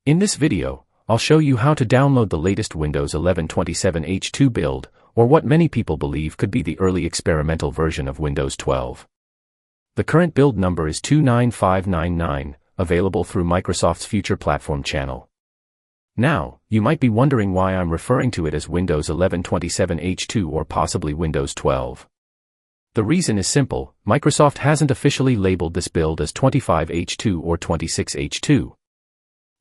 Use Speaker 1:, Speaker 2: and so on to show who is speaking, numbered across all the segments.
Speaker 1: In this video, I'll show you how to download the latest Windows 11 27H2 build, or what many people believe could be the early experimental version of Windows 12. The current build number is 29599, available through Microsoft's Future Platform channel. Now, you might be wondering why I'm referring to it as Windows 11 27H2 or possibly Windows 12. The reason is simple: Microsoft hasn't officially labeled this build as 25H2 or 26H2.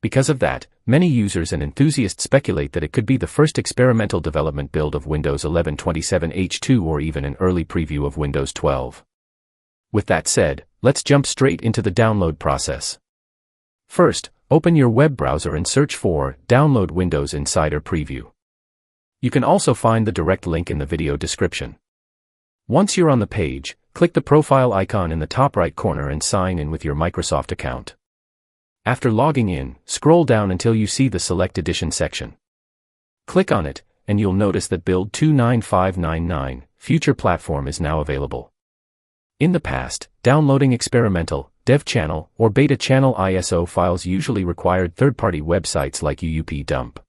Speaker 1: Because of that, many users and enthusiasts speculate that it could be the first experimental development build of Windows 11 27H2 or even an early preview of Windows 12. With that said, let's jump straight into the download process. First, open your web browser and search for Download Windows Insider Preview. You can also find the direct link in the video description. Once you're on the page, click the profile icon in the top right corner and sign in with your Microsoft account. After logging in, scroll down until you see the Select Edition section. Click on it, and you'll notice that Build 29599, Future Platform, is now available. In the past, downloading experimental, dev channel, or beta channel ISO files usually required third-party websites like UUP-Dump.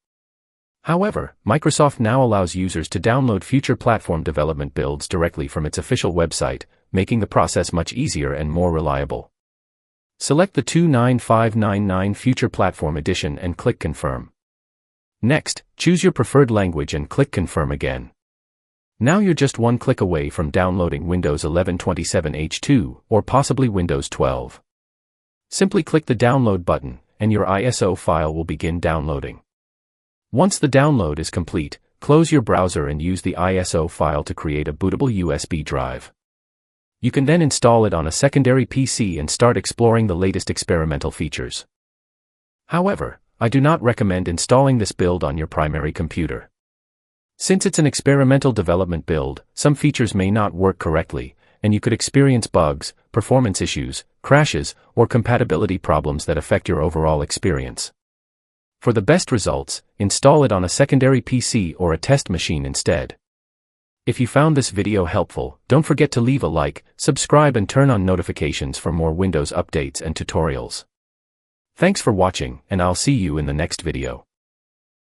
Speaker 1: However, Microsoft now allows users to download Future Platform development builds directly from its official website, making the process much easier and more reliable. Select the 29599 Future Platform Edition and click Confirm. Next, choose your preferred language and click Confirm again. Now you're just one click away from downloading Windows 11 27H2, or possibly Windows 12. Simply click the download button, and your ISO file will begin downloading. Once the download is complete, close your browser and use the ISO file to create a bootable USB drive. You can then install it on a secondary PC and start exploring the latest experimental features. However, I do not recommend installing this build on your primary computer. Since it's an experimental development build, some features may not work correctly, and you could experience bugs, performance issues, crashes, or compatibility problems that affect your overall experience. For the best results, install it on a secondary PC or a test machine instead. If you found this video helpful, don't forget to leave a like, subscribe and turn on notifications for more Windows updates and tutorials. Thanks for watching, and I'll see you in the next video.